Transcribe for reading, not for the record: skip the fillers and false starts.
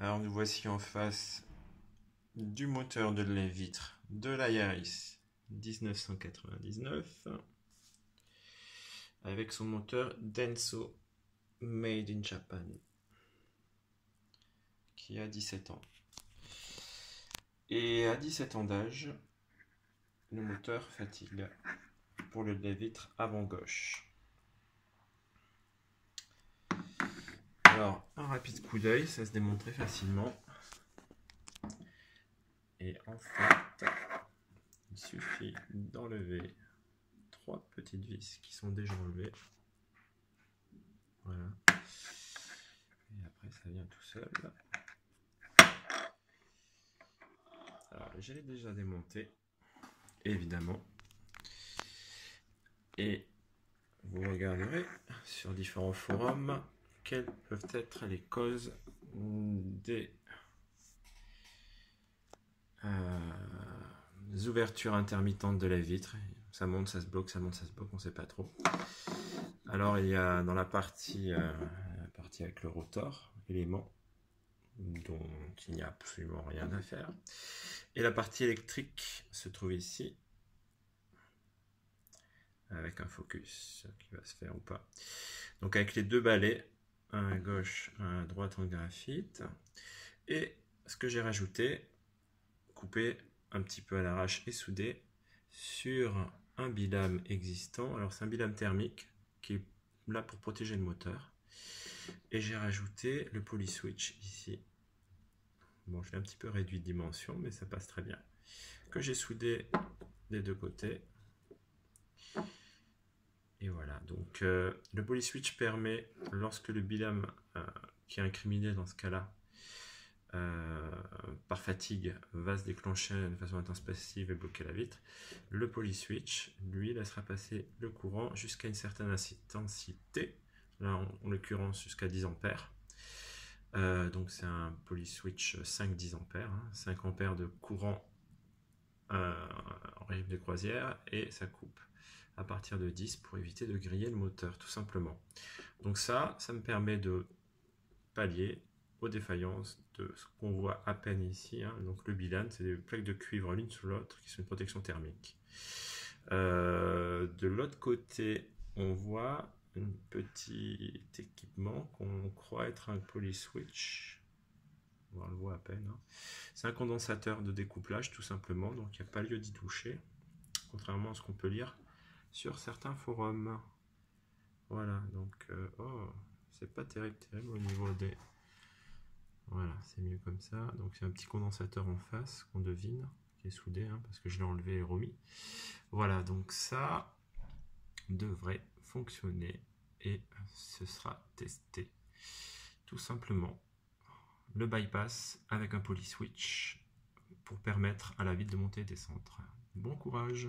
Alors nous voici en face du moteur de lait-vitre de la Yaris 1999 avec son moteur Denso Made in Japan qui a 17 ans. Et à 17 ans d'âge, le moteur fatigue pour le lait-vitre avant gauche. Alors, un rapide coup d'œil, ça se démonte très facilement. Et en fait, il suffit d'enlever 3 petites vis qui sont déjà enlevées. Voilà. Et après, ça vient tout seul. Alors, je l'ai déjà démonté, évidemment. Et vous regarderez sur différents forums quelles peuvent être les causes des ouvertures intermittentes de la vitre. Ça monte, ça se bloque, ça monte, ça se bloque, on ne sait pas trop. Alors il y a dans la partie avec le rotor, élément dont il n'y a absolument rien à faire. Et la partie électrique se trouve ici, avec un focus qui va se faire ou pas. Donc avec les deux balais, un à gauche, un à droite en graphite. Et ce que j'ai rajouté, coupé un petit peu à l'arrache et soudé sur un bilame existant. Alors c'est un bilame thermique qui est là pour protéger le moteur. Et j'ai rajouté le polyswitch ici. Bon, je l'ai un petit peu réduit de dimension, mais ça passe très bien. Que j'ai soudé des deux côtés. Et voilà, donc le polyswitch permet, lorsque le bilame qui est incriminé dans ce cas-là, par fatigue, va se déclencher de façon intempestive et bloquer la vitre, le polyswitch, lui, laissera passer le courant jusqu'à une certaine intensité, là en l'occurrence jusqu'à 10 ampères. Donc c'est un polyswitch 5-10 ampères, hein, 5 ampères de courant en régime de croisière, et ça coupe à partir de 10 pour éviter de griller le moteur, tout simplement. Donc ça me permet de pallier aux défaillances de ce qu'on voit à peine ici, hein. Donc le bilane, c'est des plaques de cuivre l'une sous l'autre qui sont une protection thermique. De l'autre côté, on voit un petit équipement qu'on croit être un polyswitch. On le voit à peine, hein. C'est un condensateur de découplage tout simplement, donc il n'y a pas lieu d'y toucher, contrairement à ce qu'on peut lire sur certains forums. Voilà, donc c'est pas terrible au niveau des... Voilà, c'est mieux comme ça. Donc c'est un petit condensateur en face qu'on devine, qui est soudé, hein, parce que je l'ai enlevé et remis. Voilà, donc ça devrait fonctionner et ce sera testé. Tout simplement, le bypass avec un polyswitch pour permettre à la vitre de monter et descendre. Bon courage!